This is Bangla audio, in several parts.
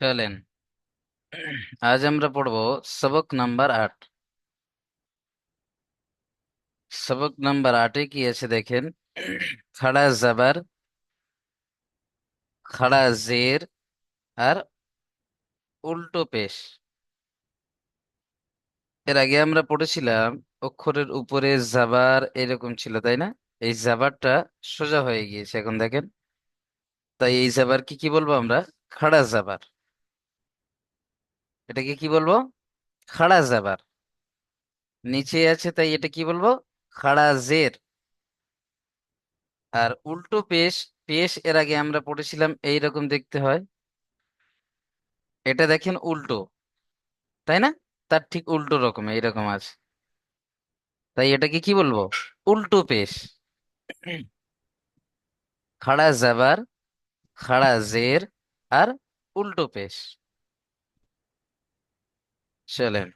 চলেন, আজ আমরা পড়বো সবক নাম্বার 8। সবক নাম্বার 8-এ কি আছে দেখেন। খাড়া জাবার, খাড়া জের আর উল্টো পেশ। এর আগে আমরা পড়েছিলাম অক্ষরের উপরে জাবার এরকম ছিল, তাই না? এই জাবারটা সোজা হয়ে গিয়েছে এখন দেখেন। তাই এই জাবার কি কি বলবো আমরা? খাড়া জাবার। এটাকে কি বলবো? খাড়া জাবার। নিচে আছে তাই এটা কি বলবো? খাড়া জের। আর উল্টো পেশ, পেশ এর আগে আমরা পড়েছিলাম এইরকম দেখতে হয়। এটা দেখেন উল্টো, তাই না? তার ঠিক উল্টো রকম এইরকম আছে, তাই এটাকে কি বলবো? উল্টো পেশ। খাড়া জাবার, খাড়া জের আর উল্টো পেশ। চলেন,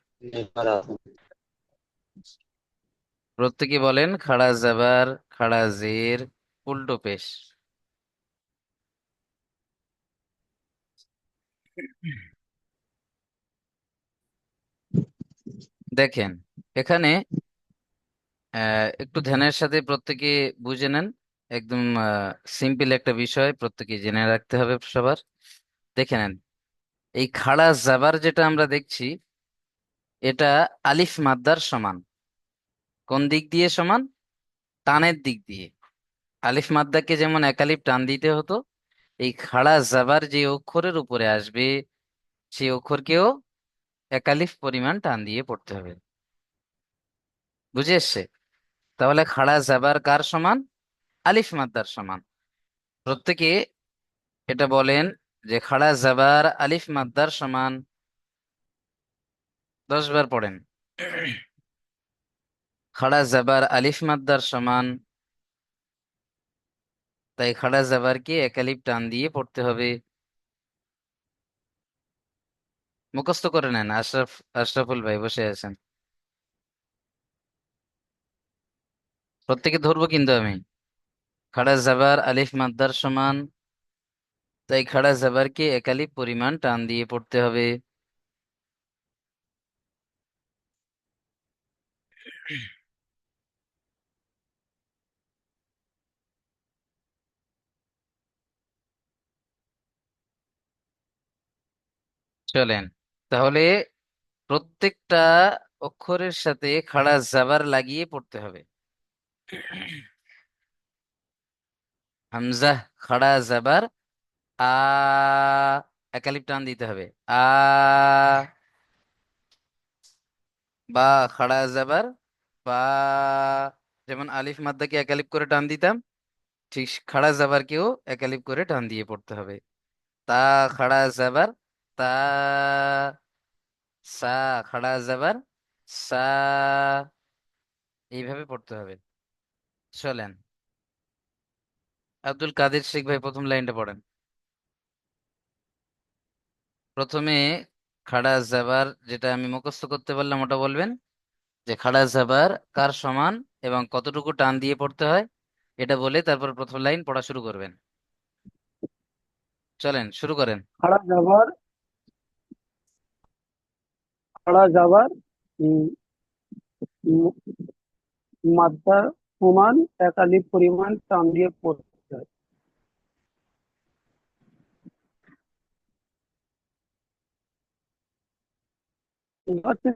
প্রত্যেকে বলেন খাড়া জাবার, খাড়া জের, উল্টো পেশ। দেখেন এখানে একটু ধ্যানের সাথে প্রত্যেকে বুঝে নেন। একদম সিম্পল একটা বিষয়, প্রত্যেকে জেনে রাখতে হবে সবার। দেখে নেন, এই খাড়া জাবার যেটা আমরা দেখছি, এটা আলিফ মাদ্দার সমান। কোন দিক দিয়ে সমান? টানের দিক দিয়ে। আলিফ মাদ্দাকে যেমন একালিফ টান দিতে হতো, এই খাড়া জাবার যে অক্ষরের উপরে আসবে সেই অক্ষরকেও একালিফ পরিমাণ টান দিয়ে পড়তে হবে। বুঝে এসছে? তাহলে খাড়া জাবার কার সমান? আলিফ মাদ্দার সমান। প্রত্যেকে এটা বলেন যে খাড়া জাবার আলিফ মাদ্দার সমান। 10 বার পড়েন। খাড়া জাবার আলিফ মাদ্দার সমান, তাই খাড়া জাবারকে একালিফ টান দিয়ে পড়তে হবে। মুখস্থ করে নেন। আশরাফুল ভাই বসে আছেন। প্রত্যেকে ধরবো কিন্তু আমি। খাড়া জাবার আলিফ মাদ্দার সমান, তাই খাড়া জাবারকে একালিফ পরিমাণ টান দিয়ে পড়তে হবে। চলেন, তাহলে প্রত্যেকটা অক্ষরের সাথে খাড়া জাবার লাগিয়ে পড়তে হবে। হামজা, খাড়া জাবার আ, একালিফ টান দিতে হবে। আ। বা, খাড়া জাবার বা। যেমন আলিফ মাদ্দাকে একালিফ করে টান দিতাম, ঠিক খাড়া জাবারকেও একালিফ করে টান দিয়ে পড়তে হবে। তা, খাড়া জাবার তা। সা, খাড়া জাবার সা। এইভাবে পড়তে হবে। চলেন, আব্দুল কাদের শেখ ভাই প্রথম লাইনটা পড়েন। প্রথমে খাড়া জাবার যেটা আমি মুখস্থ করতে পারলাম ওটা বলবেন, যে খাড়া জাবার কার সমান এবং কতটুকু টান দিয়ে পড়তে হয়, এটা বলে তারপর প্রথম লাইন পড়া শুরু করবেন। চলেন শুরু করেন। খাড়া যাবার খাড়া যাবার উম, উম, মাত্রার সমান একাধিক পরিমাণ টান দিয়ে পড়তে হয়। বুঝতে পারছেন?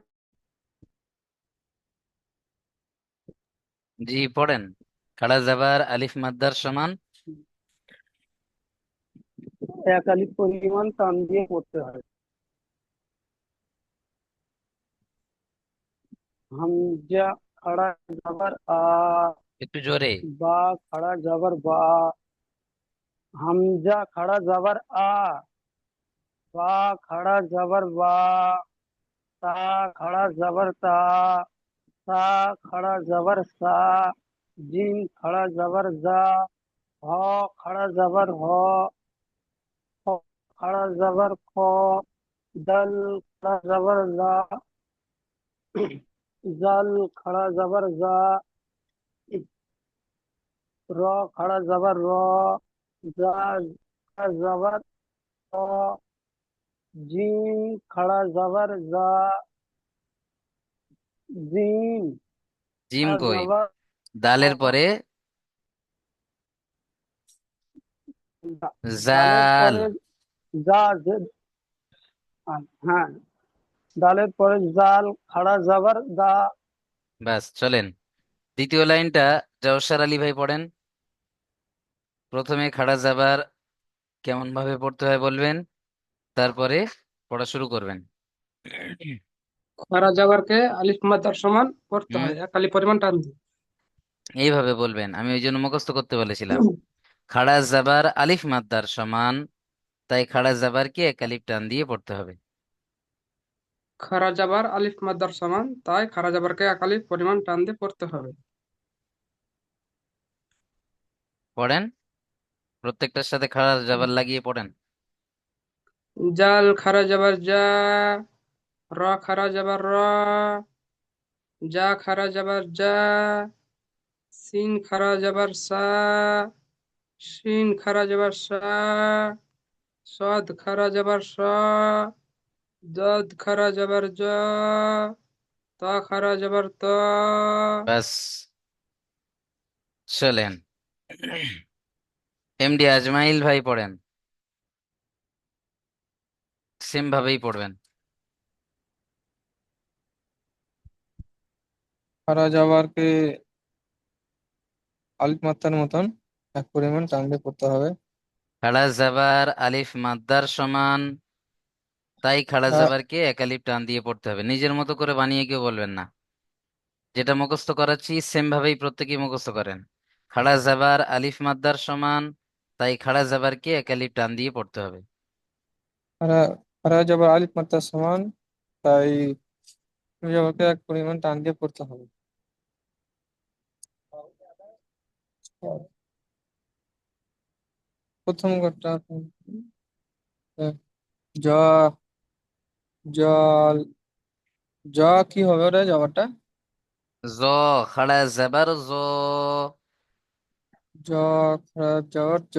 জি পড়েন। খাড়া জাবার আলিফ মাদ্দার সমান। একাধিক পরিমাণ টান দিয়ে পড়তে হয়। হামজা খাড়া যাবার আ, একটু জোরে। বা খাড়া যাবার বা, হামজা খাড়া যাবার আ, বা খাড়া যাবার বা, তা খাড়া যাবার তা, সা খাড়া যাবার সা, জিম খাড়া যাবার যা, হ খাড়া যাবার হ, খ খাড়া যাবার খ, দাল খাড়া যাবার দা, জাল খাড়া যাবার যা, র খাড়া যাবার র, জা খাড়া যাবার র, জিম খাড়া জবর জা, জিম জিম খাড়া কই? জবর দালের পরে দালের জাল। পরে যা হ্যাঁ, দালের পরে জাল খাড়া জবর দা। ব্যাস চলেন, দ্বিতীয় লাইনটা জওশার আলী ভাই পড়েন। প্রথমে খাড়া জাবার কেমন ভাবে পড়তে হয় বলবেন, তারপরে পড়া শুরু করবেন। খারা জাবারকে আলিফ মাদ্দার সমান পড়তে হুম, হয়, এক আলিফ পরিমাণ টান দিয়ে। এইভাবে বলবেন, আমি ওই জন্য মুখস্থ করতে বলেছিলাম। খাড়া জাবার আলিফ মাদ্দার সমান, তাই খাড়া জাবারকে এক আলিফ টান দিয়ে পড়তে হবে। খারা জাবার আলিফ মাদ্দার সমান, তাই খারা জাবারকে এক আলিফ পরিমাণ টান দিয়ে পড়তে হবে। পড়েন, প্রত্যেকটার সাথে খাড়া জাবার লাগিয়ে পড়েন। জাল খারা জাবার যা, র খারা জাবার র, যা খারা জাবার যা, সিন খারা জাবার সা, শিন খারা জাবার সা, সদ খারা জাবার স, দদ খারা জাবার জ, তা খারা জাবার ত। ব্যাস চলেন, এমডি আজমাইল ভাই পড়েন, সেম ভাবেই পড়বেন। খারা জাবারকে আলিফ মাত্রার মতন এক পরিমাণ টান দিয়ে পড়তে হবে। খাড়া জাবার আলিফ মাদ্দার সমান, তাই খাড়া খা- জাবারকে এক আলিফ টান দিয়ে পড়তে হবে। নিজের মতো করে বানিয়ে কেউ বলবেন না, যেটা মুখস্থ করাচ্ছি সেম ভাবেই প্রত্যেকেই মুখস্থ করেন। খাড়া জাবার আলিফ মাদ্দার সমান, তাই খাড়া জাবারকে এক আলিফ টান দিয়ে পড়তে হবে। খারা খারা জাবার আলিফ মাত্রার সমান, তাই জাবারকে এক পরিমাণ টান দিয়ে পড়তে হবে। প্রথম ঘরটা জ জল জ কি হবে ওটা জবারটা? জ, খাড়া জাবার জ। জ খারা জবর জ,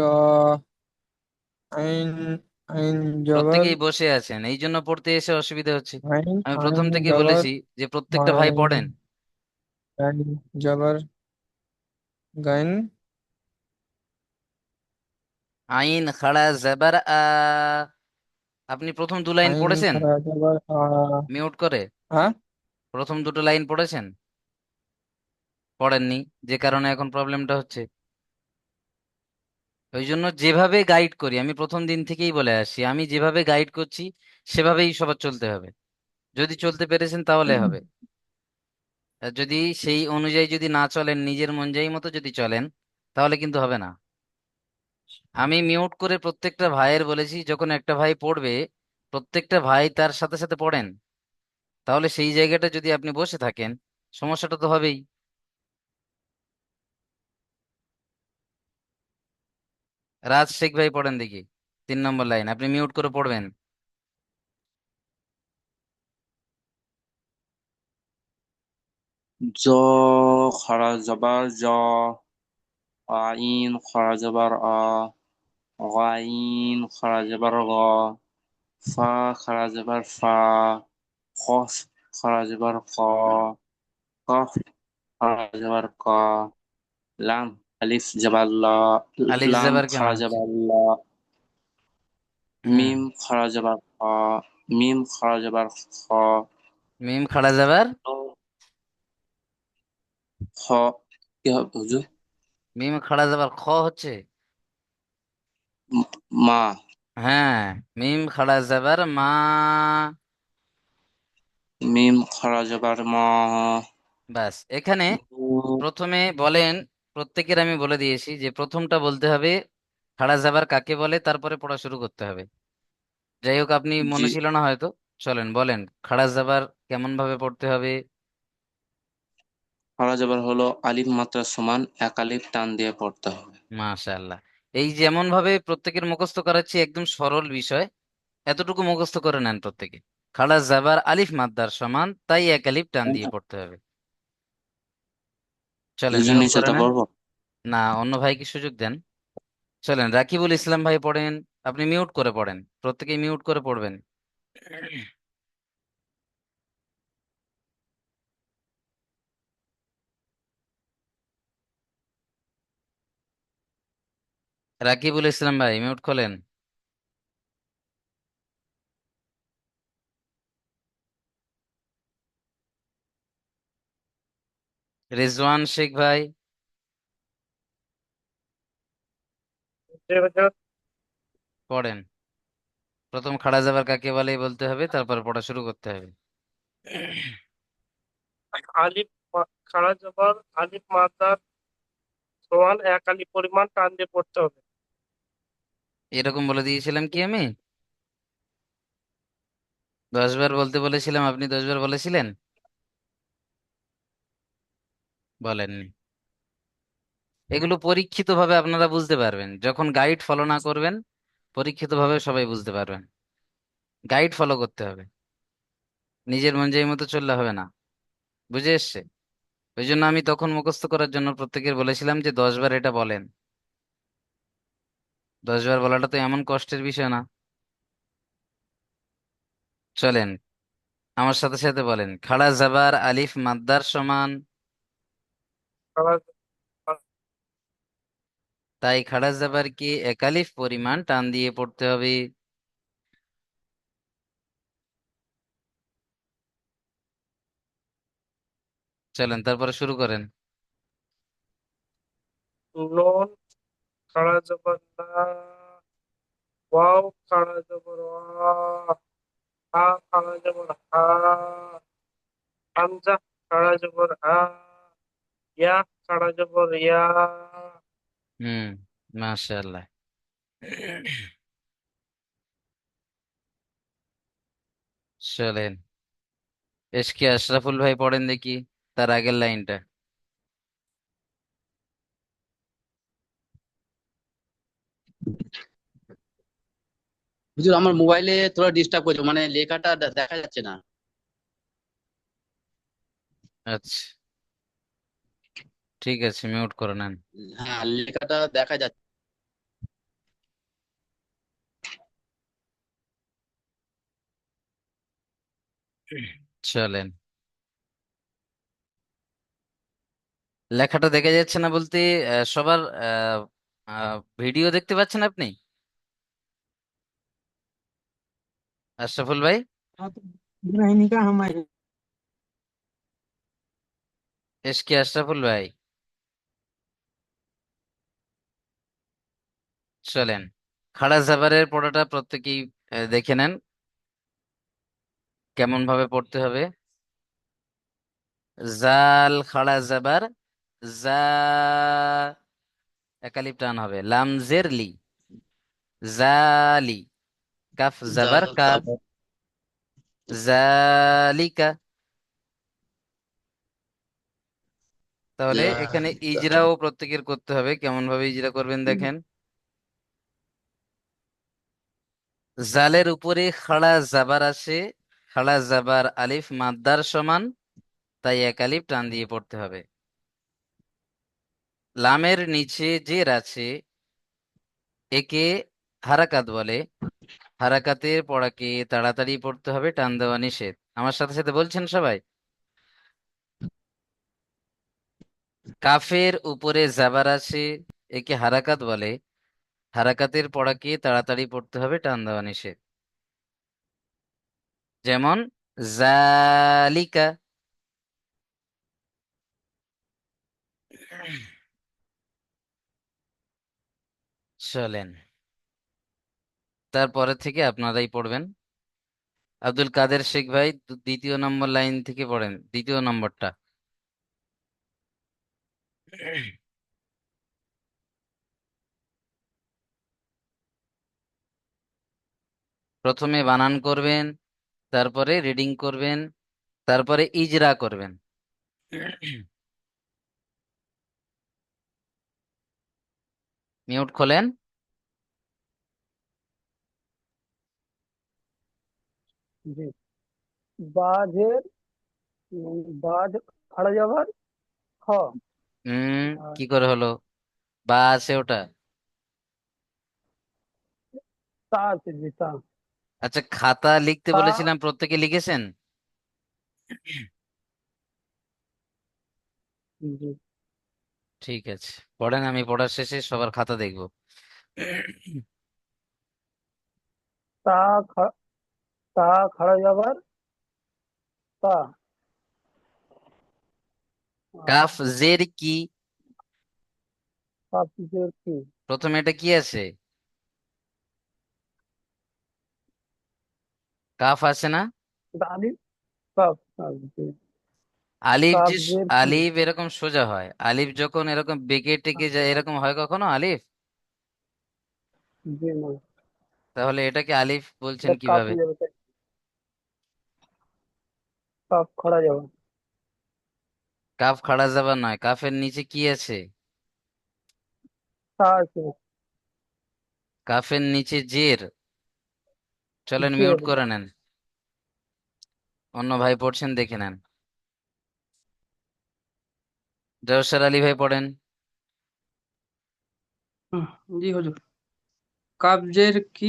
আইন আইন জবর প্রত্যেকেই বসে আছেন, এই জন্য পড়তে এসে অসুবিধা হচ্ছে। আইন, আমি আইন প্রথম থেকে জবর বলেছি যে প্রত্যেকটা ভাই আইন, পড়েন। আইন জবর গাইন, আইন খাড়া জাবার আ। আপনি প্রথম দু লাইন আইন পড়েছেন খারা জবর আ। মিউট করে? হ্যাঁ, প্রথম দুটো লাইন পড়েছেন? পড়েননি, যে কারণে এখন প্রবলেমটা হচ্ছে। ওই জন্য যেভাবে গাইড করি, আমি প্রথম দিন থেকেই বলে আসি, আমি যেভাবে গাইড করছি সেভাবেই সবার চলতে হবে। যদি চলতে পেরেছেন তাহলে হবে, আর যদি সেই অনুযায়ী যদি না চলেন, নিজের মন যাই মতো যদি চলেন, তাহলে কিন্তু হবে না। আমি মিউট করে প্রত্যেকটা ভাইয়ের বলেছি, যখন একটা ভাই পড়বে প্রত্যেকটা ভাই তার সাথে সাথে পড়েন, তাহলে সেই জায়গাটা যদি আপনি বসে থাকেন সমস্যাটা তো হবেই। রাজ শেখ ভাই পড়েন দেখি, 3 নম্বর লাইন আপনি মিউট করে পড়বেন। জ খরা জবর জ, আইন খরা জবর আ, গাইন খরা জবর গ, ফা খরা জবর ফা, কফ খরা জবর ক, কফ খরা জবর ক, লাম আলিফ জবর লা, আলিফ লাম জাবার কেন খরা হচ্ছে? জবর লা, হুম, মিম খরা জবর খ, মিম খরা জবর খ, মিম খাড়া জাবার, খ কি হবে হুজুর? মিম খাড়া জাবার খ হচ্ছে। মা, হ্যাঁ, মিম খাড়া জাবার মা। মিম খরা জবর মা, ব্যাস এখানে প্রথমে বলেন, প্রত্যেকের আমি বলে দিয়েছি যে প্রথমটা বলতে হবে খাড়া জাবার কাকে বলে, তারপরে পড়া শুরু করতে হবে। যাই হোক, আপনি জি। মনে ছিল না হয়তো। চলেন বলেন খাড়া জাবার কেমন ভাবে পড়তে হবে। খরা জবর হলো আলিফ মাত্রার সমান, এক আলিফ টান দিয়ে পড়তে হবে। মাশাআল্লাহ, এই যেমন ভাবে প্রত্যেকের মুখস্থ করাচ্ছি একদম সরল বিষয়, এতটুকু মুখস্থ করে নেন প্রত্যেকে। খাড়া জাবার আলিফ মাদ্দার সমান, তাই এক আলিফ টান দিয়ে পড়তে হবে। চলেন দুজন মিউট করে নিচেটা নেন। পড়বো। না, অন্য ভাইকে সুযোগ দেন। চলেন রাকিবুল ইসলাম ভাই পড়েন, আপনি মিউট করে পড়েন, প্রত্যেকেই মিউট করে পড়বেন। রাকিবুল ইসলাম ভাই, মিউট খোলেন। রিজওয়ান শেখ ভাই, জি হুজুর। পড়েন। প্রথম খাড়া যাবার কাকে বলে বলতে হবে, তারপর পড়া শুরু করতে হবে। খাড়া জবর আলিফ মাদ্দার সমান এক আলিফ পরিমাণ টান দিয়ে পড়তে হবে। এরকম বলে দিয়েছিলাম কি আমি? 10 বার বলতে বলেছিলাম, আপনি 10 বার বলেছিলেন? বলেননি। এগুলো পরীক্ষিত ভাবে আপনারা বুঝতে পারবেন, যখন গাইড ফলো না করবেন। পরীক্ষিত ভাবে সবাই বুঝতে পারবেন। গাইড ফলো করতে হবে, নিজের মন মতো চললে হবে না। বুঝে এসছে? ওই জন্য আমি তখন মুখস্থ করার জন্য প্রত্যেকের বলেছিলাম যে 10 বার এটা বলেন। 10 বার বলাটা তো এমন কষ্টের বিষয় না। চলেন, আমার সাথে সাথে বলেন, খাড়া জাবার আলিফ মাদ্দার সমান। খাড়া তাই খাড়া জাবার কি এক আলিফ পরিমাণ টান দিয়ে পড়তে হবে। চলেন তারপরে শুরু করেন। নুন খাড়া জবর না, ওয়াও খাড়া জবর ওয়া, হা খাড়া জবর হা, হামজা খাড়া জবর হা, ইয়া খাড়া জবর ইয়া। হুম, মাশাআল্লাহ। চলেন, এসকে আশরাফুল ভাই পড়েন দেখি তার আগের লাইনটা। হুজুর আমার মোবাইলে তোরা ডিস্টার্ব করছো, মানে লেখাটা দেখা যাচ্ছে না। আচ্ছা, ঠিক আছে, মিউট করে নেন। হ্যাঁ, লেখাটা দেখা যাচ্ছে। চলেন, লেখাটা দেখা যাচ্ছে না বলতে সবার ভিডিও দেখতে পাচ্ছেন আপনি, আশরাফুল ভাই? এসকে আশরাফুল ভাই, চলেন, খাড়া জাবারের পড়াটা প্রত্যেকেই দেখে নেন কেমন ভাবে পড়তে হবে। জাল খাড়া জাবার জা, একালিপ টান হবে। লাম জের লি, জালি। কাফ জাবার কা, জালিকা। তাহলে এখানে ইজরাও প্রত্যেকের করতে হবে। কেমন ভাবে ইজরা করবেন দেখেন। জালের উপরে খাড়া জাবার আছে, খাড়া জাবার আলিফ মাদ্দার সমান, তাই এক আলিফ টান দিয়ে পড়তে হবে। লামের নিচে জের আছে, একে হারাকাত বলে। হারাকাতের পড়াকে তাড়াতাড়ি পড়তে হবে, টান দেওয়া নিষেধ। আমার সাথে সাথে বলছেন সবাই। কাফের উপরে জাবার আছে, একে হারাকাত বলে। হারাকাতের পড়াকে তাড়াতাড়ি পড়তে হবে, টান দেওয়া নিষেধ। যেমন জালিকা। চলেন, তারপরে থেকে আপনারাই পড়বেন। আব্দুল কাদের শেখ ভাই, দ্বিতীয় নম্বর লাইন থেকে পড়েন, দ্বিতীয় নম্বরটা। প্রথমে বানান করবেন, তারপরে রিডিং করবেন, তারপরে ইজরা করবেন। মিউট খোলেন। জি। বাজের বাজ খাড়া জবর খ। আর কি করে হলো? বা আছে ওটা। তা আছে জি তা। আচ্ছা, খাতা লিখতে তা বলেছিলাম, প্রত্যেকে লিখেছেন? জি। ঠিক আছে, পড়েন, আমি পড়ার শেষে সবার খাতা দেখবো। তা খ- তা খাড়া যাবার তা। কাফ জের কি? কাফের কি? প্রথমে এটা কি আছে? কাফ আছে না? এটা আলিফ। কাফ কাফ জি। আলিফ যে কাফের কি? আলিফ এরকম সোজা হয়, আলিফ যখন এরকম বেঁকে টেকে যায়, এরকম হয় কখনো আলিফ? জি না, তাহলে এটাকে আলিফ বলছেন এটা কাফ কিভাবে? হয়ে যাবে তাই। কাফ খাড়া যাবে। কাফ খাড়া যাবার নয়, কাফের নিচে কি আছে? তা আছে। কাফের নিচে জের। চলেন মিউট জের। করে নেন, অন্য ভাই পড়ছেন দেখে নেন। জয়সার আলী ভাই পড়েন। হুম, জি হুজুর। কাবজের কি,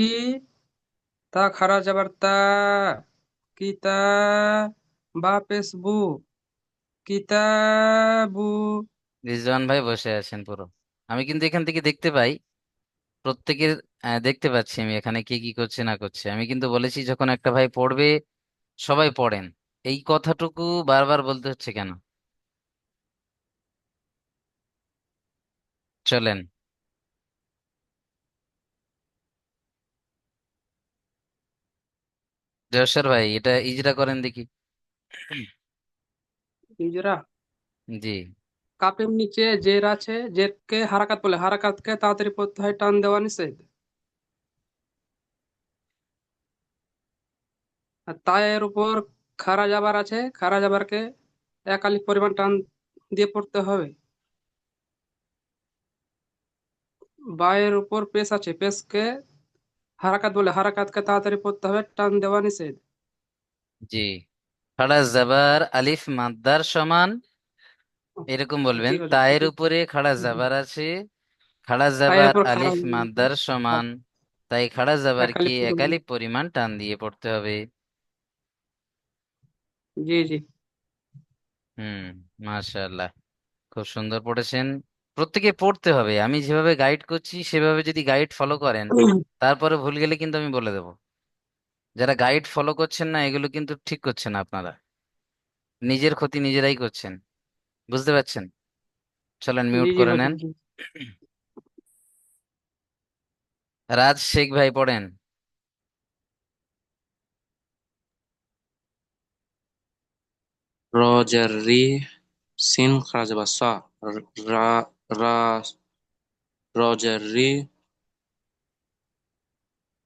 তা খারা যাবার তা, কিতা, বা পেশবু, কিতাবু। রিজওয়ান ভাই বসে আছেন পুরো। আমি কিন্তু এখান থেকে দেখতে পাই প্রত্যেকের, দেখতে পাচ্ছি আমি এখানে কে কি করছে না করছে। আমি কিন্তু বলেছি যখন একটা ভাই পড়বে সবাই পড়েন। এই কথাটুকু বারবার বলতে হচ্ছে কেন? চলেন, জয়সার ভাই এটা ইজরা করেন দেখি। নিজেরা। জি। কাপের নিচে জের আছে, জেরকে হারাকাত বলে, হারাকাতকে তাড়াতাড়ি পড়তে হয়, টান দেওয়া নিষেধ। আর তায়ের উপর খারা যাবার আছে, খারা যাবারকে এক আলিফ পরিমাণ টান দিয়ে পড়তে হবে। বায়ের উপর পেশ আছে, পেশকে হারাকাত বলে, হারাকাতকে তাড়াতাড়ি পড়তে হবে, টান দেওয়া নিষেধ। জি, খাড়া জাবার আলিফ মাদ্দার সমান, এরকম বলবেন। জি হুজুর, তায়ের ঠিকই। উপরে খাড়া জি। জাবার আছে, খাড়া তায়ের জাবার উপর খারা আলিফ মাদ্দার সমান, তাই খাড়া এক জাবারকে আলিফ এক পরিমাণ। আলিফ পরিমাণ টান দিয়ে পড়তে হবে। জি জি। হুম, মাশাআল্লাহ, খুব সুন্দর পড়েছেন। প্রত্যেকে পড়তে হবে, আমি যেভাবে গাইড করছি সেভাবে যদি গাইড ফলো করেন, তারপরে ভুল গেলে কিন্তু আমি বলে দেবো। যারা গাইড ফলো করছেন না, এগুলো কিন্তু ঠিক করছেন না আপনারা, নিজের ক্ষতি নিজেরাই করছেন। বুঝতে পারছেন? চলেন জি মিউট জি করে নেন। হুজুর, জি। রাজ শেখ ভাই পড়েন। র জের রি, সিন খারা যাবার সা, রা রা র জের রি,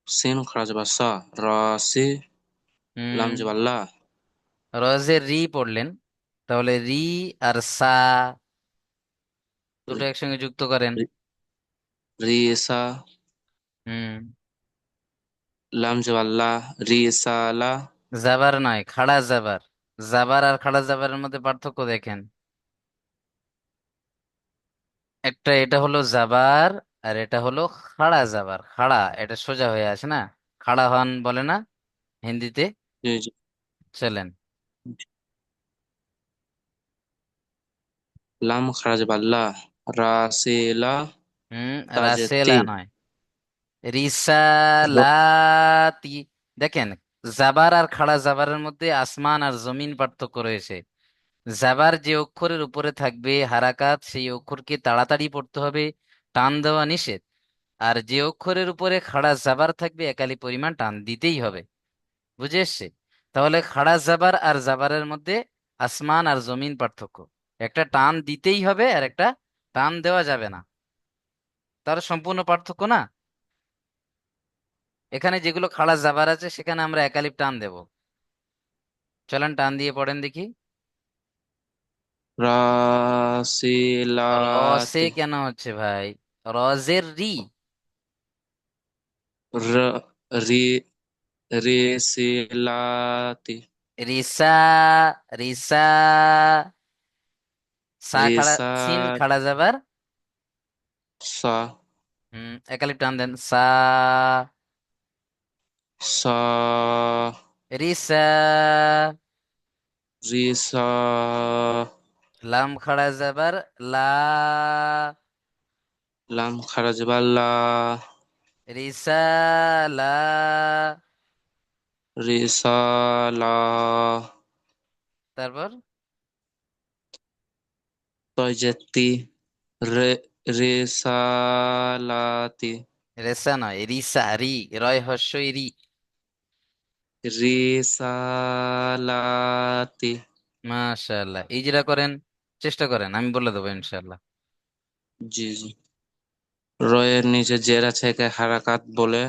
সিন খারা যাবার সা, রাসি, লাম হুম, যাবার লা, রজের রি পড়লেন, তাহলে রি আর সা দুটো একসঙ্গে যুক্ত করেন। রিসা, হুম, লাম যাবার লা, রিসা লা, জাবার নয়, খাড়া জাবার। জাবার আর খাড়া জাবারের মধ্যে পার্থক্য দেখেন। একটা এটা হলো জাবার, আর এটা হলো খাড়া জাবার। খাড়া এটা সোজা হয়ে আছে না, খাড়া হন বলে না হিন্দিতে। জি জি। চলেন। লাম খারা যাবার লা, রাসি লা, রাসেলা তাজেতি, নয়, রিসালাতি। দেখেন, জাবার আর খাড়া জাবারের মধ্যে আসমান আর জমিন পার্থক্য রয়েছে। জাবার যে অক্ষরের উপরে থাকবে হারাকাত, সেই অক্ষরকে তাড়াতাড়ি পড়তে হবে, টান দেওয়া নিষেধ। আর যে অক্ষরের উপরে খাড়া জাবার থাকবে একালি পরিমাণ টান দিতেই হবে। বুঝে এসছে? তাহলে খাড়া জাবার আর জাবারের মধ্যে আসমান আর জমিন পার্থক্য। একটা টান দিতেই হবে আর একটা টান দেওয়া যাবে না, তার সম্পূর্ণ পার্থক্য না। এখানে যেগুলো খাড়া জাবার আছে সেখানে আমরা একালিপ টান দেব। চলেন টান দিয়ে পড়েন দেখি। রসে রাসিলাতি, কেন হচ্ছে ভাই? রজের রি। র রি রিসিলাতি, রিসা, রিসা, সা খাড়া, রিসা সিন খাড়া যাবার। সা, একালিপ টান দেন, সা। সা রিসা। রিসা লাম খাড়া জাবার লা। লাম খারা জবর লা রিসালা। রিসালা তারপর তয়জেতি রে রিসালাতি রেসা নয়, রিসা, রি, রয় হস্যই রি। রিসালাতি মাশাআল্লাহ, ইজরা করেন, চেষ্টা করেন, আমি বলে দেবো ইনশাআল্লাহ। জি জি রয়ের নিচে জের আছে একে হারাকাত বলে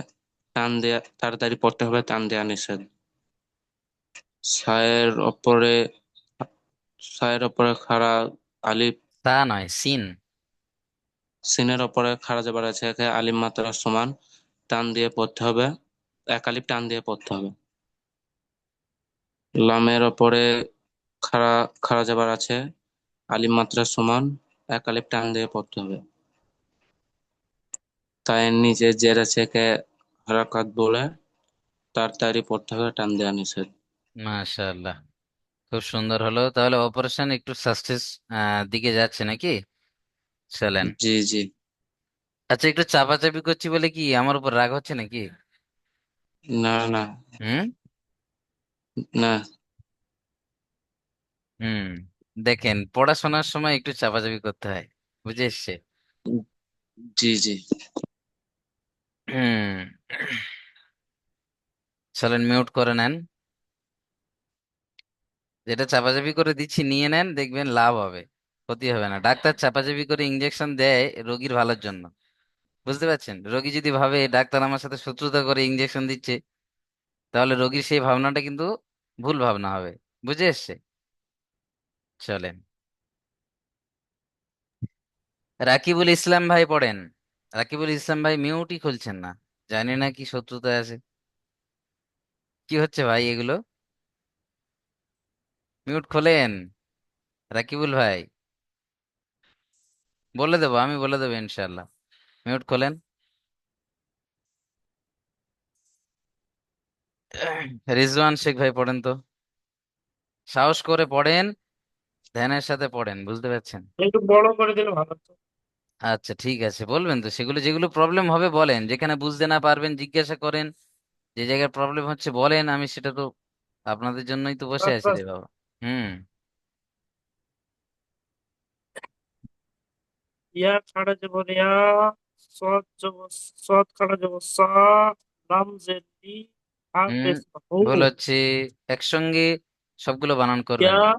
টান দেয়া তাড়াতাড়ি পড়তে হবে, টান দেয়া নিষেধ। সায়ের ওপরে সায়ের ওপরে খাড়া আলিফ তা নয়, সিন। সিনের ওপরে খাড়া জবর আছে একে আলিফ মাত্রার সমান টান দিয়ে পড়তে হবে, এক আলিফ টান দিয়ে পড়তে হবে। লামের ওপরে খাড়া খাড়া জবর আছে আলিফ মাত্রার সমান এক আলিফ টান দিয়ে পড়তে হবে। তায়ের নিচে জের আছে একে হারাকাত বলে তাড়াতাড়ি পড়তে হবে, টান দেয়া নিষেধ। মাশাআল্লাহ, খুব সুন্দর হলো। তাহলে অপারেশন একটু সাকসেস দিকে যাচ্ছে নাকি? চলেন। জি জি আচ্ছা, একটু চাপাচাপি করছি বলে কি আমার উপর রাগ হচ্ছে নাকি? না না হুম। না হুম। দেখেন, পড়াশোনার সময় একটু চাপাচাপি করতে হয়, বুঝে এসছে? জি জি হুম। চলেন, মিউট করে নেন। যেটা চাপাচাপি করে দিচ্ছি নিয়ে নেন, দেখবেন লাভ হবে, ক্ষতি হবে না। ডাক্তার চাপাচাপি করে ইঞ্জেকশন দেয় রোগীর ভালোর জন্য, বুঝতে পারছেন? রোগী যদি ভাবে ডাক্তার আমার সাথে শত্রুতা করে ইঞ্জেকশন দিচ্ছে, তাহলে রোগীর সেই ভাবনাটা কিন্তু ভুল ভাবনা হবে, বুঝে এসছে? চলেন। রাকিবুল ইসলাম ভাই পড়েন। রাকিবুল ইসলাম ভাই মিউটই খুলছেন না, জানি না কি শত্রুতা আছে। কি হচ্ছে ভাই এগুলো? মিউট খোলেন রাকিবুল ভাই। বলে দেবো, আমি বলে দেবো ইনশাল্লাহ। মিউট খোলেন। রিজওয়ান শেখ ভাই পড়েন তো, সাহস করে পড়েন, ধ্যানের সাথে পড়েন, বুঝতে পারছেন? একটু বড় করে দিলে ভালো হতো। আচ্ছা ঠিক আছে, বলবেন তো, সেগুলো যেগুলো প্রবলেম হবে বলেন, যেখানে বুঝতে না পারবেন জিজ্ঞাসা করেন, যে জায়গায় প্রবলেম হচ্ছে বলেন, আমি সেটা তো আপনাদের জন্যই তো বসে আছি আচ্ছা, রে বাবা। হুম। ইয়া খাড়া যাব ইয়া, সদ যাব সদ খাড়া যাব সা, লাম জেলি, হুম। হাফেজ হু। ভুল হচ্ছে, একসঙ্গে সবগুলো বানান করবেন ইয়া না,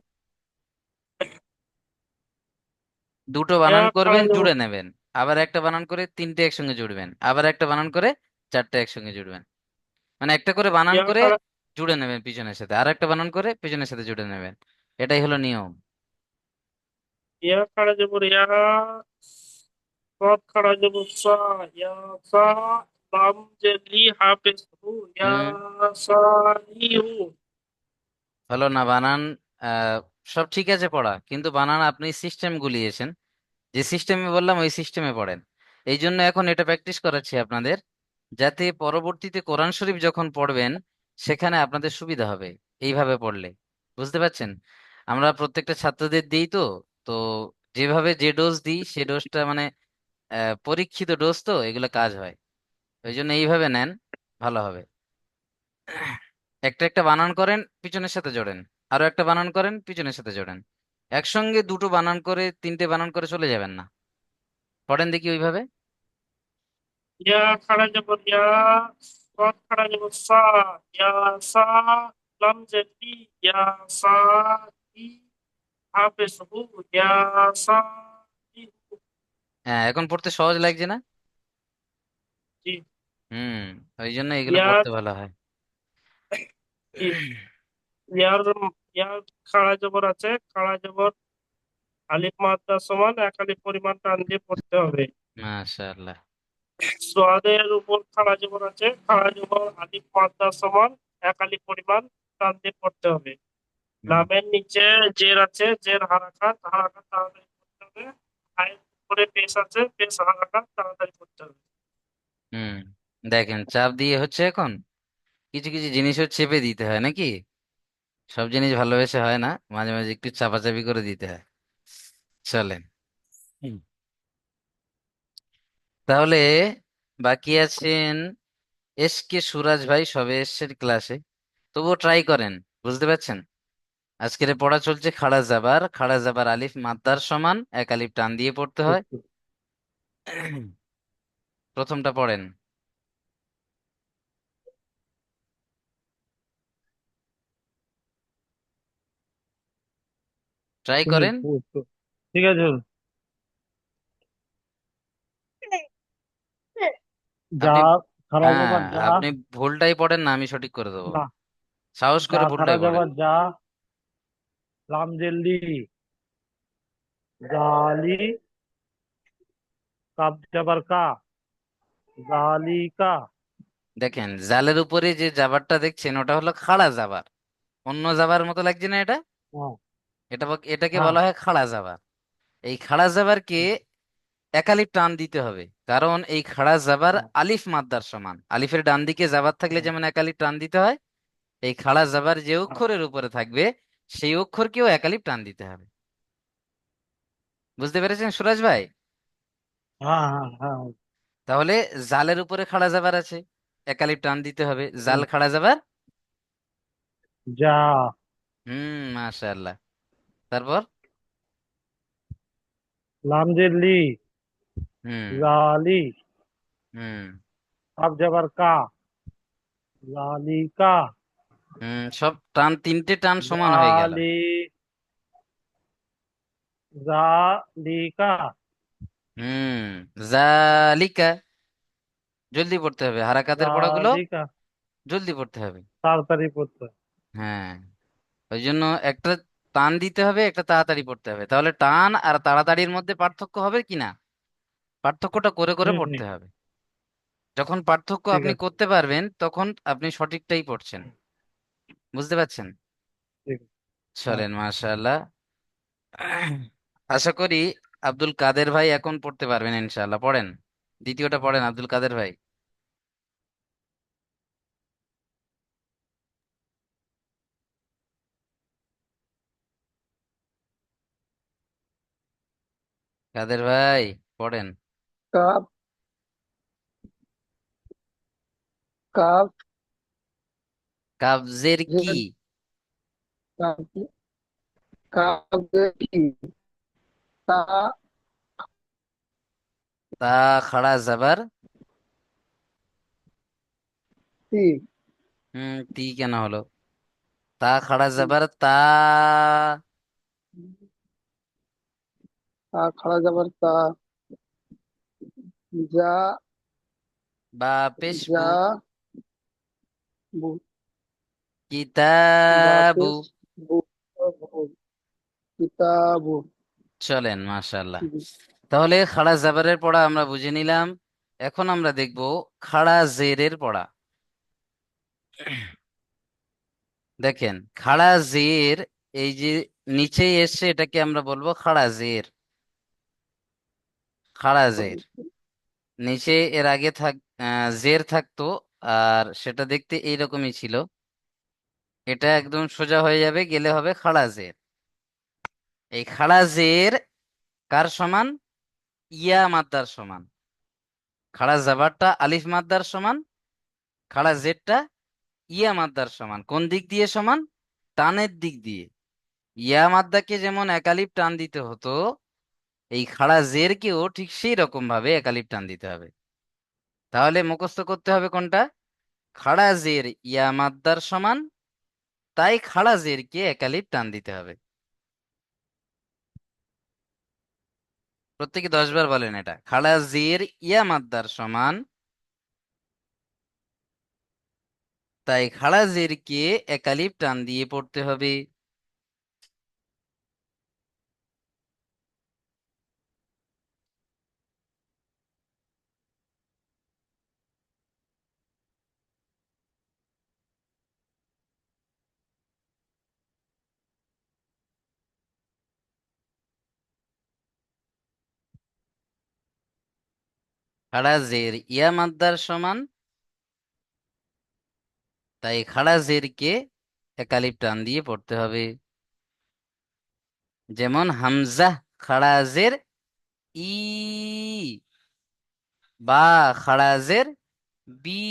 দুটো ইয়া বানান খাড়া করবেন, যাব, জুড়ে নেবেন, আবার একটা বানান করে তিনটে একসঙ্গে জুড়বেন, আবার একটা বানান করে চারটে একসঙ্গে জুড়বেন। মানে একটা করে বানান ইয়া করে খাড়া জুড়ে নেবেন পিছনের সাথে, আর একটা বানান করে পিছনের সাথে জুড়ে নেবেন, এটাই হলো নিয়ম। ইয়া খাড়া যাব ইয়া, সদ খাড়া যাব সা, ইয়া সা, লাম জেলি, হাফেজ হু, ইয়া হুম। সা ই হু। হলো না বানান? আহ সব ঠিক আছে পড়া, কিন্তু বানান আপনি সিস্টেম গুলিয়েছেন, যে সিস্টেমে বললাম ওই সিস্টেমে পড়েন। এই জন্য এখন এটা প্র্যাকটিস করাচ্ছি আপনাদের, যাতে পরবর্তীতে কোরআন শরীফ যখন পড়বেন সেখানে আপনাদের সুবিধা হবে এইভাবে পড়লে, বুঝতে পারছেন? আমরা প্রত্যেকটা ছাত্রদের দিই তো, তো যেভাবে যে ডোজ দিই সে ডোজটা মানে পরীক্ষিত ডোজ, তো এগুলো কাজ হয়, ওই জন্য এইভাবে নেন, ভালো হবে। একটা একটা বানান করেন, পিছনের সাথে জোড়েন, আরো একটা বানান করেন, পিছনের সাথে জোড়েন, একসঙ্গে দুটো বানান করে তিনটে বানান করে চলে যাবেন না। পড়েন দেখি ওইভাবে। ইয়া খাড়া যাব ইয়া, সদ খাড়া যাব সা, ইয়া সা, লাম জেলি, ইয়া সা ই, হাফেজ হু, ইয়া সা ই হু। হ্যাঁ, এখন পড়তে সহজ লাগছে না? জি। হুম। ওই জন্য এগুলো ইয়া পড়তে ভালো হয়। জি, ইয়ার ইয়ার খাড়া জবর আছে, খাড়া জবর আলিফ মাদ্দা সমান এক আলিফ পরিমাণ টান দিয়ে পড়তে হবে। মাশাআল্লাহ। সোয়াদের উপর খাড়া জবর আছে, খাড়া জবর আলিফ মাদ্দা সমান এক আলিফ পরিমাণ টান দিয়ে পড়তে হবে। হুম। লামের নিচে জের আছে, জের হারাকাত, হারাকাত তাড়াতাড়ি করতে হবে। আয়ের উপরে পেশ আছে, পেশ হারাকাত তাড়াতাড়ি করতে হবে। হুম। দেখেন চাপ দিয়ে হচ্ছে এখন। কিছু কিছু জিনিসও চেপে দিতে হয় নাকি? সব জিনিস ভালোবেসে হয় না, মাঝে মাঝে একটু চাপাচাপি করে দিতে হয়। চলেন। হুম। তাহলে বাকি আছেন এস কে সুরাজ ভাই, সবে এসছেন ক্লাসে, তবুও ট্রাই করেন। বুঝতে পারছেন? আজকের পড়া চলছে খাড়া জাবার। খাড়া জাবার আলিফ মাদ্দার সমান, এক আলিফ টান দিয়ে পড়তে ঠিক হয়। ঠিক। প্রথমটা পড়েন, ট্রাই হুম, করেন। হুম, হুম। ঠিক আছে। যা আপনি, খারাপ হ্যাঁ, যাবার যা। আপনি ভুলটাই পড়েন না, আমি সঠিক করে দেবো। না, সাহস যা করে খারাপ ভুলটাই পড়েন। যাবার যা। লাম জেল্লি। জালি। কাপ যাবার কা। জালিকা। দেখেন জালের উপরে যে জাবারটা দেখছেন ওটা হলো খাড়া জাবার। অন্য জাবার মতো লাগছে না এটা? হ্যাঁ, এটাকে হ্যাঁ, বলা হয় খাড়া জাবার। এই খাড়া জাবারকে একালিফ টান দিতে হবে, কারণ এই খাড়া জাবার হ্যাঁ, আলিফ মাদ্দার সমান। আলিফের ডান দিকে জাবার থাকলে হ্যাঁ, যেমন একালিফ টান দিতে হয়, এই খাড়া জাবার যে হ্যাঁ, অক্ষরের উপরে থাকবে সেই অক্ষরকেও একালিফ টান দিতে হবে। বুঝতে পেরেছেন সুরাজ ভাই? হ্যাঁ, হ্যাঁ, হ্যাঁ। তাহলে জালের উপরে খাড়া জাবার আছে, একালিফ টান দিতে হবে, জাল হুম, খাড়া জাবার। যা। মাশাআল্লাহ। তারপর লাম জেল্লি। হুম জালি। হুম কাপ যাবার কা। জালিকা। সব টান, তিনটে টান সমান হয়ে গেল। জালি। জালিকা। হুম জালিকা। জলদি পড়তে হবে, হারাকাতের পড়াগুলো জালিকা। জলদি পড়তে হবে। তাড়াতাড়ি পড়তে হয়। হ্যাঁ, ওই জন্য একটা টান দিতে হবে, একটা তাড়াতাড়ি পড়তে হবে। তাহলে টান আর তাড়াতাড়ির মধ্যে পার্থক্য হবে কি না? পার্থক্যটা করে করে হুম, হুম। পড়তে হবে। যখন পার্থক্য ঠিক আপনি আছে। করতে পারবেন তখন আপনি সঠিকটাই পড়ছেন। বুঝতে পারছেন? ঠিক আছে। হ্যাঁ। চলেন, মাশাআল্লাহ। আশা করি আব্দুল কাদের ভাই এখন পড়তে পারবেন ইনশাআল্লাহ। পড়েন, দ্বিতীয়টা পড়েন আব্দুল কাদের ভাই। কাদের ভাই পড়েন। কাপ। কাপ। কাবজের কি? কাপ। কাপ। তা। তা খাড়া জাবার। তি। তি কেন হলো? তা খাড়া জাবার তা। তা খাড়া যাবার তা। যা। বা পেশবু। যা। বু। কিতাবু। বাপেস। বু। বু। কিতাবু। চলেন, মাশাআল্লাহ। তাহলে খাড়া জাবারের পড়া আমরা বুঝে নিলাম। এখন আমরা দেখব খাড়া জেরের পড়া। দেখেন খাড়া জের, এই যে নিচেই এসছে এটাকে আমরা বলবো খাড়া জের। খাড়া জের নিচে এর আগে জের থাকতো, আর সেটা দেখতে এইরকমই ছিল। এটা একদম সোজা হয়ে যাবে, গেলে হবে খাড়া জের। এই খাড়া জের কার সমান? ইয়া মাদ্দার সমান। খাড়া জাবারটা আলিফ মাদ্দার সমান, খাড়া জেরটা ইয়া মাদ্দার সমান। কোন দিক দিয়ে সমান? টানের দিক দিয়ে। ইয়া মাদ্দাকে যেমন একালিফ টান দিতে হতো, এই খাড়া জেরকেও ঠিক সেই রকম ভাবে একালিফ টান দিতে হবে। তাহলে মুখস্থ করতে হবে কোনটা? খাড়া জের ইয়া মাদ্দার সমান, তাই খাড়া জেরকে একালিফ টান দিতে হবে। প্রত্যেকে 10 বার বলেন এটা। খাড়া জের ইয়া মাদ্দার সমান, তাই খাড়া জেরকে একালিফ টান দিয়ে পড়তে হবে। খাড়া জের ইয়া মাদ্দার সমান, তাই খাড়া জেরকে একালিপ টান দিয়ে পড়তে হবে। যেমন হামজা খাড়া জের ই, বা খাড়া জের বি,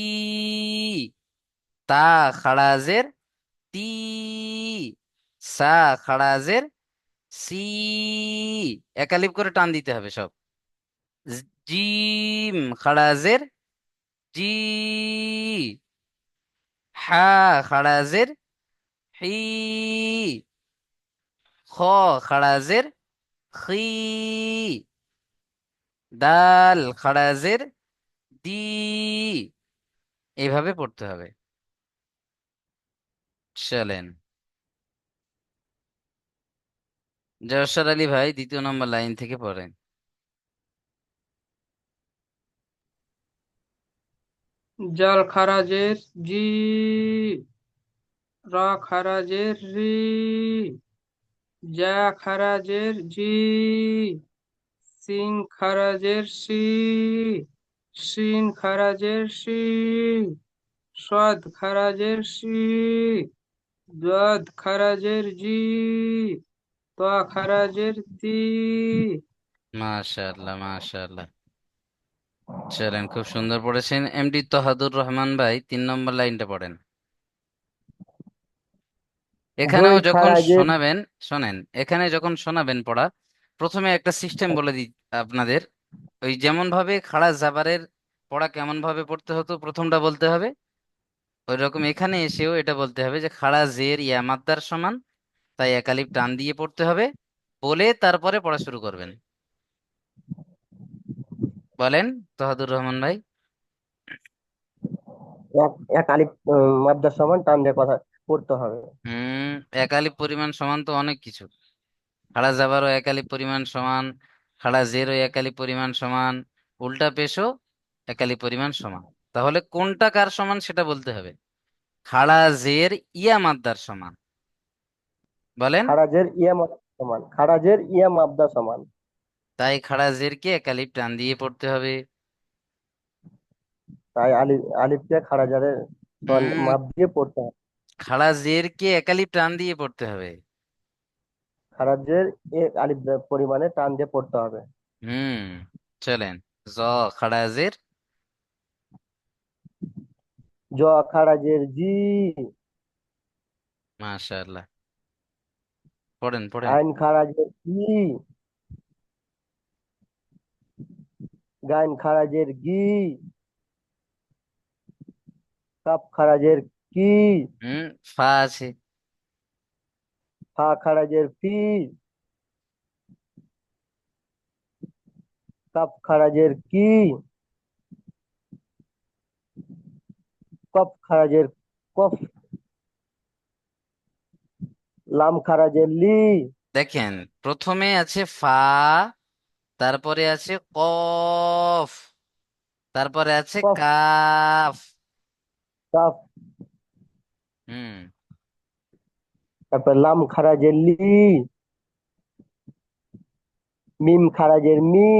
তা খাড়া জের তি, সা খাড়া জের সি, একালিপ করে টান দিতে হবে সব। জিম খাড়া জের জি, হা খাড়া জের হি, খ খাড়া জের খি, দাল খাড়া জের দি, এইভাবে পড়তে হবে। চলেন, জয়সর আলী ভাই 2 নম্বর লাইন থেকে পড়েন। জাল খারাজের জি, রা খারাজের রি, জা খারাজের জি, সিন খারাজের সি, শিন খারাজের সি, সাদ খারাজের সি, দাদ খারাজের জি, তা খারাজের দি। মাশাআল্লাহ, মাশাআল্লাহ। চলেন, খুব সুন্দর পড়েছেন। এমডি তহাদুর রহমান ভাই 3 নম্বর লাইনটা পড়েন। এখানেও দুই যখন খারাজের শোনাবেন, শোনেন, এখানে যখন শোনাবেন পড়া, প্রথমে একটা সিস্টেম বলে দিই আপনাদের। ওই যেমন ভাবে খাড়া জাবারের পড়া কেমন ভাবে পড়তে হতো প্রথমটা বলতে হবে, ওই রকম এখানে এসেও এটা বলতে হবে যে খাড়া জের ইয়া মাদ্দার সমান, তাই একালিপ টান দিয়ে পড়তে হবে, বলে তারপরে পড়া শুরু করবেন। বলেন তহাদুর রহমান ভাই। এক এক আলিফ মাদ্দার সমান টান দিয়ে কথা পড়তে হবে। হুম, একালিপ পরিমাণ সমান তো অনেক কিছু। খাড়া জাবারও একালিপ পরিমাণ সমান, খাড়া জেরও একালিপ পরিমাণ সমান, উল্টা পেশও একালিপ পরিমাণ সমান। তাহলে কোনটা কার সমান সেটা বলতে হবে। খাড়া জের ইয়া মাদ্দার সমান। বলেন। খারাজের ইয়া মাদ্দার সমান, খারাজের ইয়া মাদ্দা সমান। তাই খাড়া জেরকে একালিপ টান দিয়ে পড়তে হবে। তাই আলিফকে খারাজারের হুম, মাপ দিয়ে পড়তে হবে। খাড়া জেরকে একালিপ টান দিয়ে পড়তে হবে। খারাজের এক আলিফ পরিমাণে টান দিয়ে পড়তে হবে। হুম, চলেন, জ খাড়া জের, জ খারাজের জি, মাশাআল্লাহ, পড়েন পড়েন। আইন খারাজের ই, গাইন খারাজের গি, কাপ খারাজের কি, হুম, ফা আছে। ফা খারাজের ফি, কাপ খারাজের কি, কফ খারাজের কফ, লাম খারাজের লি, দেখেন, প্রথমে আছে ফা, তারপরে আছে কফ, তারপরে আছে কফ, কাফ। কাফ, হুম, তারপর লাম খারাজের লি, মিম খারাজের মি।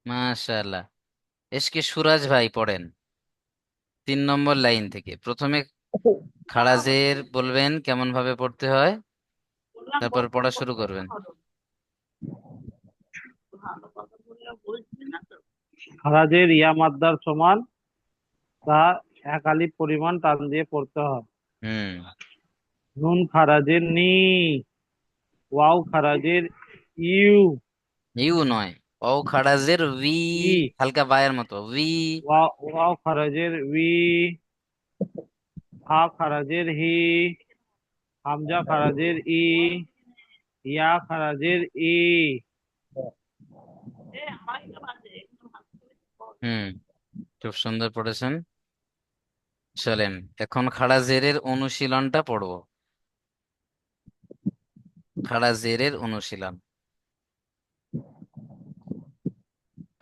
মাশাআল্লাহ। এসকে সুরাজ ভাই পড়েন 3 নম্বর লাইন থেকে। প্রথমে খাড়াজের বলবেন কেমন ভাবে পড়তে হয়, তারপর পড়া শুরু করবেন। খারাজের ইয়া মাদ্দার সমান, তা এক আলিফ পরিমাণ টান দিয়ে পড়তে হয়। হুম, নুন খারাজের নি, ওয়াও খারাজের ইউ, ইউ নয়, ও খাড়াজের উই, ই, হালকা বায়ের মতো উই। ওয়াও খারাজের উই, হা খারাজের হি, হামজা খারাজের ই, ইয়া খারাজের ই। হুম, খুব সুন্দর পড়েছেন। চলেন, এখন খাড়া জেরের অনুশীলনটা পড়বো। খাড়া জেরের অনুশীলন,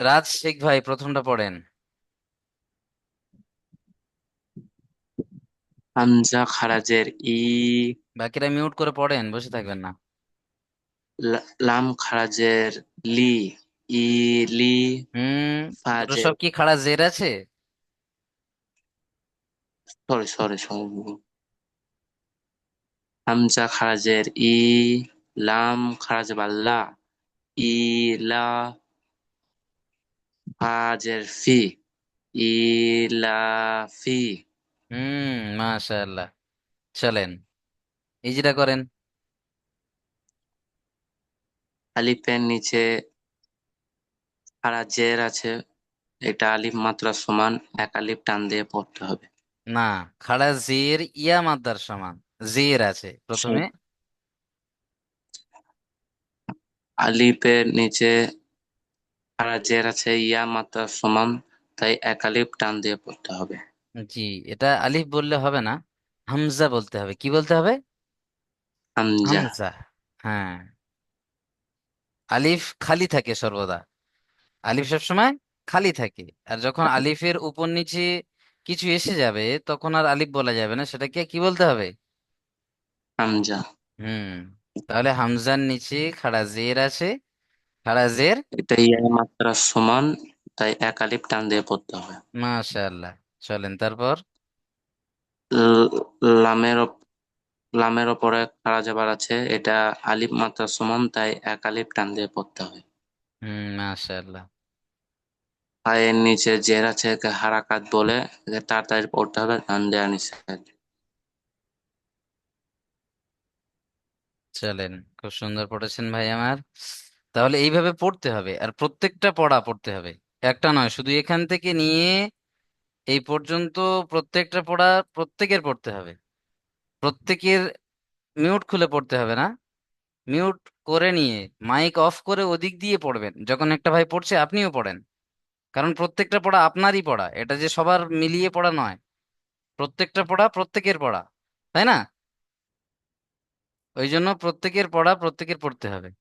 রাজ শেখ ভাই প্রথমটা পড়েন। হামজা খারাজের ই, বাকিরা মিউট করে পড়েন, বসে থাকবেন না। লাম খারাজের লি, ই লি, হুম, ওটা ফাজের সব কি খাড়া জের আছে? সরি সরি সরি, হামজা খারাজের ই, লাম খারাজ বাল্লা, ই লা, ফাজের ফি, ইলাফি। মাশাআল্লাহ। চলেন, এই যেটা করেন। আলিফের নিচে খারাজের আছে, এটা আলিফ মাত্রার সমান, এক আলিফ টান দিয়ে পড়তে হবে। না, খাড়া জের ইয়া মাদ্দার সমান। জের আছে প্রথমে। আলিফের নিচে খারাজের আছে, ইয়া মাত্রার সমান, তাই এক আলিফ টান দিয়ে পড়তে হবে। জি, এটা আলিফ বললে হবে না, হামজা বলতে হবে। কি বলতে হবে? হামজা। হামজা। হ্যাঁ, আলিফ খালি থাকে সর্বদা। আলিফ সবসময় খালি থাকে। আর যখন আলিফের উপর নিচে কিছু এসে যাবে তখন আর আলিফ বলা যাবে না, সেটাকে কি বলতে হবে? হামজা। হুম। তাহলে হামজার নিচে খাড়া জের আছে। খাড়া জের। এটা ইয়া মাত্রার সমান, তাই এক আলিফ টান দিয়ে পড়তে হবে। মাশাআল্লাহ। চলেন তারপর। ল- লামের লামের ওপরে খাড়া জবর আছে, এটা আলিফ মাত্রার সমান, তাই এক আলিফ টান দিয়ে পড়তে হবে। মাশাআল্লাহ। পায়ের নিচে জের আছে, একে হারাকাত বলে, একে তাড়াতাড়ি পড়তে হবে, টান দেওয়া নিষেধ। চলেন, খুব সুন্দর পড়েছেন ভাই আমার। তাহলে এইভাবে পড়তে হবে, আর প্রত্যেকটা পড়া পড়তে হবে, একটা নয়। শুধু এখান থেকে নিয়ে এই পর্যন্ত প্রত্যেকটা পড়া প্রত্যেকের পড়তে হবে। প্রত্যেকের মিউট খুলে পড়তে হবে না, মিউট করে নিয়ে মাইক অফ করে ওদিক দিয়ে পড়বেন। যখন একটা ভাই পড়ছে আপনিও পড়েন, কারণ প্রত্যেকটা পড়া আপনারই পড়া, এটা যে সবার মিলিয়ে পড়া নয়। প্রত্যেকটা পড়া প্রত্যেকের পড়া, তাই না? ওই জন্য প্রত্যেকের পড়া প্রত্যেকের পড়তে হবে।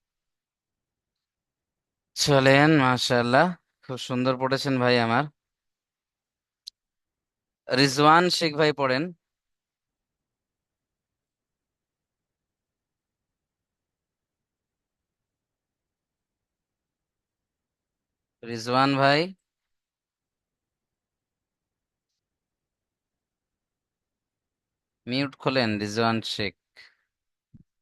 চলেন, মাশাআল্লাহ, খুব সুন্দর পড়েছেন ভাই আমার। রিজওয়ান শেখ ভাই পড়েন। রিজওয়ান ভাই, মিউট খোলেন রিজওয়ান শেখ।